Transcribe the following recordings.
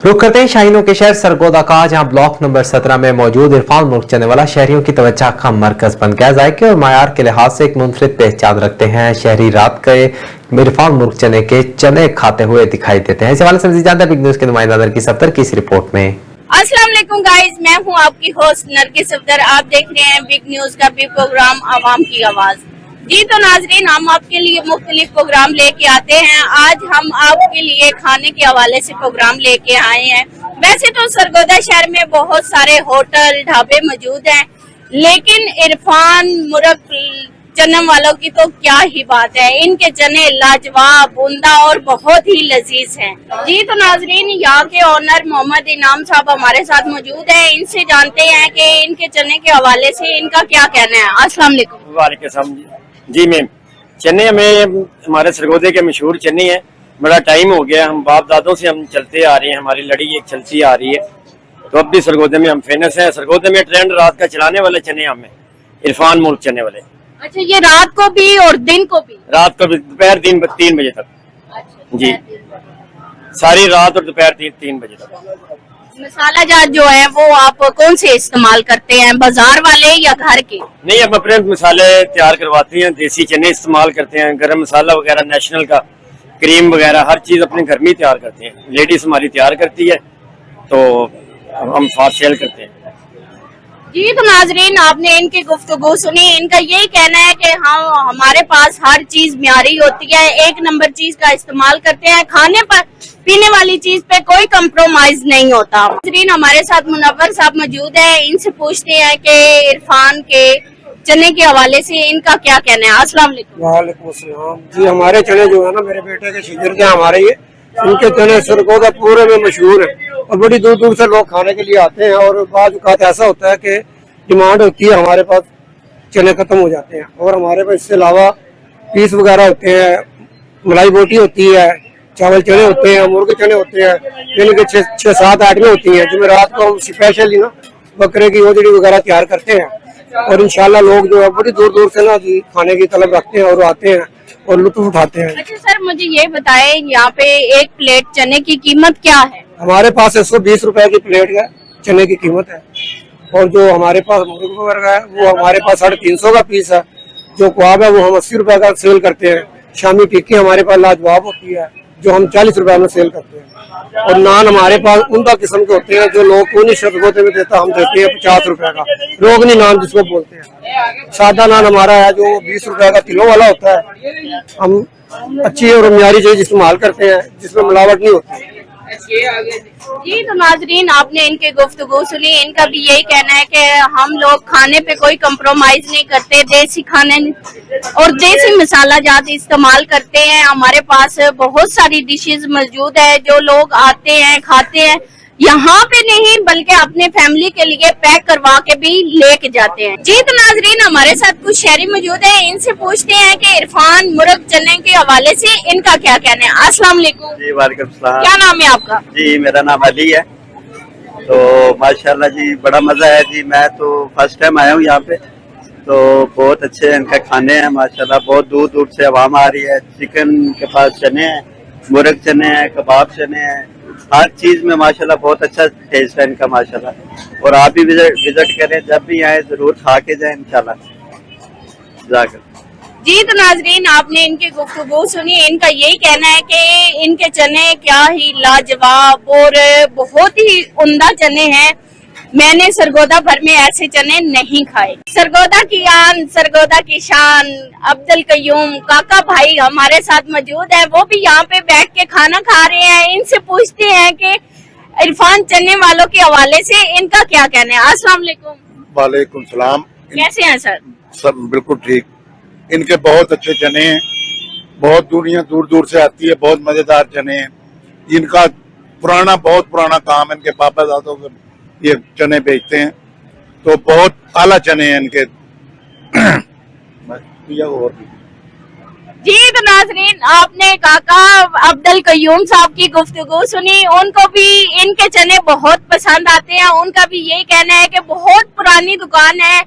रुक करते हैं शाहीनों के शहर सरगोदा का, जहां ब्लॉक नंबर 17 में मौजूद इरफान मुल्क चने वाला शहरियों की तवज्जो का मरकज बन गया। जायके और मायार के लिहाज से एक मुनफरिद पहचान रखते हैं। शहरी रात के इरफान मुल्क चने के चने खाते हुए दिखाई देते हैं। इस हवाले से मज़ीद जानते हैं बिग न्यूज के नुमाइंदा नरगिस अफ्तर की इस रिपोर्ट में। अस्सलाम वालेकुम गाइस, मैं हूं आपकी होस्ट नरगिस अफ्तर। आप देख रहे हैं बिग न्यूज का बिग प्रोग्राम आवाम की आवाज। जी तो नाजरीन, हम आपके लिए मुख्तलिफ प्रोग्राम लेके आते हैं। आज हम आपके लिए खाने के हवाले से प्रोग्राम लेके आए हैं। वैसे तो सरगोदा शहर में बहुत सारे होटल ढाबे मौजूद हैं, लेकिन इरफान मुर्ग चनम वालों की तो क्या ही बात है। इनके चने लाजवाब, उम्दा और बहुत ही लजीज हैं। जी तो नाजरीन, यहाँ के ओनर मोहम्मद इनाम साहब हमारे साथ मौजूद है। इनसे जानते हैं कि इनके चने के हवाले से इनका क्या कहना है। अस्सलाम वालेकुम। वालेकुम सलाम जी मैम। चने में हमारे सरगोदे के मशहूर चने हैं। बड़ा टाइम हो गया, हम बाप दादों से हम चलते आ रहे हैं, हमारी लड़ी एक चलती आ रही है, तो अब भी सरगोदे में हम फेमस हैं। सरगोदे में ट्रेंड रात का चलाने वाले चने हमें इरफान मुल्क चने वाले। अच्छा, ये रात को भी और दिन को भी? रात को भी, दोपहर 3 बजे तक। अच्छा, जी, सारी रात और दोपहर 3 बजे तक। मसाला जात जो है वो आप कौन से इस्तेमाल करते हैं, बाजार वाले या घर के? नहीं, हम अपने मसाले तैयार करवाते हैं, देसी चने इस्तेमाल करते हैं, गरम मसाला वगैरह नेशनल का, क्रीम वगैरह हर चीज अपने घर में ही तैयार करते हैं। लेडीज हमारी तैयार करती है, तो हम फास्ट सेल करते हैं। जी तो नाजरीन, आपने इनकी गुफ्तगू सुनी। इनका यही कहना है कि हाँ, हमारे पास हर चीज म्यारी होती है, एक नंबर चीज का इस्तेमाल करते हैं, खाने पर पीने वाली चीज पे कोई कंप्रोमाइज नहीं होता। नाजरीन, हमारे साथ मुनव्वर साहब मौजूद है। इनसे पूछते हैं कि इरफान के चने के हवाले से इनका क्या कहना है। अस्सलाम वालेकुम। वालेकुम अस्सलाम जी। हमारे चने जो है ना, मेरे बेटे के शिगर के हमारे ये इनके चने सरगोदा पूरे में मशहूर है और बड़ी दूर दूर से लोग खाने के लिए आते हैं। और बाद औक़ात ऐसा होता है कि डिमांड होती है, हमारे पास चने खत्म हो जाते हैं। और हमारे पास इसके अलावा पीस वगैरह होते हैं, मलाई बोटी होती है, चावल चने होते हैं, मुर्गे चने होते हैं, यानी कि 6-7 आइटमें होती हैं, जिसमें रात को हम स्पेशली ना बकरे की ओजड़ी वगैरह तैयार करते हैं। और इंशाल्लाह लोग जो है बड़ी दूर दूर से ना जी खाने की तलब रखते हैं और आते हैं और लुत्फ उठाते हैं। अच्छा सर, मुझे ये बताएं, यहाँ पे एक प्लेट चने की कीमत क्या है? हमारे पास 120 रुपए की प्लेट है, चने की कीमत है। और जो हमारे पास मुर्ग वगैरह है वो हमारे पास 350 का पीस है। जो कबाब है वो हम 80 रुपए का सेल करते हैं। शामी टिक्की हमारे पास लाजवाब होती है, जो हम 40 रुपए में सेल करते हैं। और नान हमारे पास उनका किस्म के होते हैं, जो लोग को नहीं सरगोदे में देता, हम देते हैं 50 रुपए का रोगनी नान जिसको बोलते हैं। सादा नान हमारा है जो 20 रुपए का किलो वाला होता है। हम अच्छी और म्यारी चीज इस्तेमाल करते हैं जिसमें मिलावट नहीं होती। जी तो नाजरीन, आपने इनके गुफ्तगू सुनी। इनका भी यही कहना है कि हम लोग खाने पे कोई कंप्रोमाइज नहीं करते, देसी खाने और देसी मसाला जात इस्तेमाल करते हैं। हमारे पास बहुत सारी डिशेस मौजूद है, जो लोग आते हैं खाते हैं, यहाँ पे नहीं बल्कि अपने फैमिली के लिए पैक करवा के भी लेके जाते हैं। जी तो नाजरीन, हमारे साथ कुछ शहरी मौजूद है। इनसे पूछते हैं कि इरफान मुर्ग चने के हवाले से इनका क्या कहना है। अस्सलाम वालेकुम। जी वालेकुम सलाम। क्या नाम है आपका? जी मेरा नाम अली है। तो माशाल्लाह जी बड़ा मजा है जी। मैं तो फर्स्ट टाइम आया हूँ यहाँ पे, तो बहुत अच्छे इनका खाने हैं माशाल्लाह। बहुत दूर दूर से आवाम आ रही है। चिकन के पास चने हैं, मुर्ग चने हैं, कबाब चने हैं, हर चीज में माशाल्लाह बहुत अच्छा टेस्ट है इनका माशाल्लाह। और आप भी विजिट करें, जब भी आए जरूर खा के जाए इंशाल्लाह। जाकर जी तो नाजरीन, आपने इनकी गुफ्तगू सुनी। इनका यही कहना है कि इनके चने क्या ही लाजवाब और बहुत ही उम्दा चने हैं। मैंने सरगोदा भर में ऐसे चने नहीं खाए। सरगोदा की आन, सरगोदा की शान, अब्दुल कयूम काका भाई हमारे साथ मौजूद है। वो भी यहाँ पे बैठ के खाना खा रहे हैं। इनसे पूछते हैं कि इरफान चने वालों के हवाले से इनका क्या कहना है। अस्सलाम वालेकुम। वालेकुम सलाम। कैसे हैं सर? सब बिल्कुल ठीक। इनके बहुत अच्छे चने हैं, बहुत दुनिया दूर दूर से आती है, बहुत मजेदार चने हैं। इनका बहुत पुराना काम है, इनके पापा दादों के ये चने बेचते हैं, तो बहुत आला चने हैं इनके। और जी तो नाजरीन, आपने काका अब्दुल कयूम साहब की गुफ्तगू सुनी। उनको भी इनके चने बहुत पसंद आते हैं। उनका भी यही कहना है कि बहुत पुरानी दुकान है,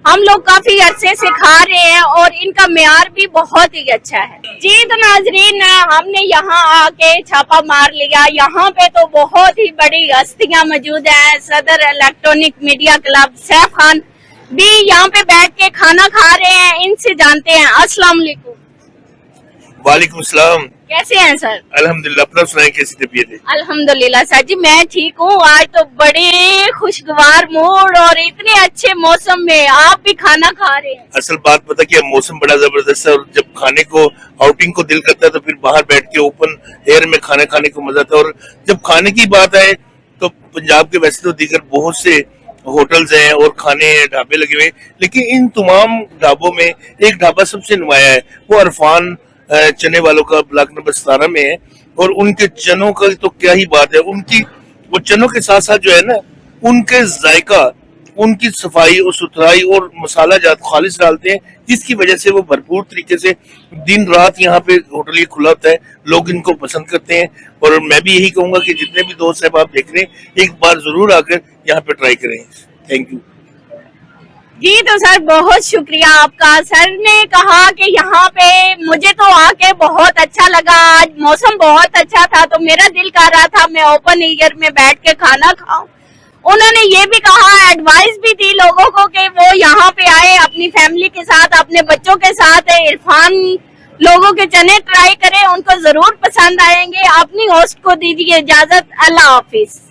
हम लोग काफी अरसे से खा रहे हैं और इनका मेयार भी बहुत ही अच्छा है। जी तो नाजरीन, हमने यहाँ आके छापा मार लिया। यहाँ पे तो बहुत ही बड़ी हस्तियां मौजूद हैं। सदर electronic media club Saif Khan भी यहाँ पे बैठ के खाना खा रहे हैं। इनसे जानते हैं। अस्सलाम वालेकुम। वालेकुम सलाम। कैसे हैं सर? अल्हम्दुलिल्लाह। अपना सुनाए, कैसी तबीयत है? अल्हम्दुलिल्लाह सर जी, मैं ठीक हूँ। आज तो बड़े खुशगवार मूड और इतने अच्छे मौसम में आप भी खाना खा रहे हैं। असल बात पता क्या, मौसम बड़ा जबरदस्त है और जब खाने को आउटिंग को दिल करता है तो फिर बाहर बैठ के ओपन एयर में खाना खाने को मजा आता है। और जब खाने की बात आए तो पंजाब के वैसे तो दीगर बहुत से होटल्स हैं और खाने ढाबे लगे हुए, लेकिन इन तमाम ढाबों में एक ढाबा सबसे नुमाया है। वो अरफान चने वालों का ब्लॉक नंबर 17 में है। और उनके चनों का तो क्या ही बात है। उनकी वो चनों के साथ साथ जो है ना, उनके जायका, उनकी सफाई और सुथराई और मसाला जात खालिश डालते हैं, जिसकी वजह से वो भरपूर तरीके से दिन रात यहाँ पे होटल ये खुला होता है। लोग इनको पसंद करते हैं और मैं भी यही कहूंगा कि जितने भी दोस्त साहब आप देख रहे हैं, एक बार जरूर आकर यहाँ पे ट्राई करें। थैंक यू जी तो सर, बहुत शुक्रिया आपका। सर ने कहा कि यहाँ पे मुझे तो आके बहुत अच्छा लगा। आज मौसम बहुत अच्छा था तो मेरा दिल कर रहा था मैं ओपन एयर में बैठ के खाना खाऊं। उन्होंने ये भी कहा, एडवाइस भी दी लोगों को कि वो यहाँ पे आए अपनी फैमिली के साथ, अपने बच्चों के साथ इरफान लोगों के चने ट्राई करें, उनको जरूर पसंद आएंगे। अपनी होस्ट को दीजिए इजाजत। अल्लाह हाफिज।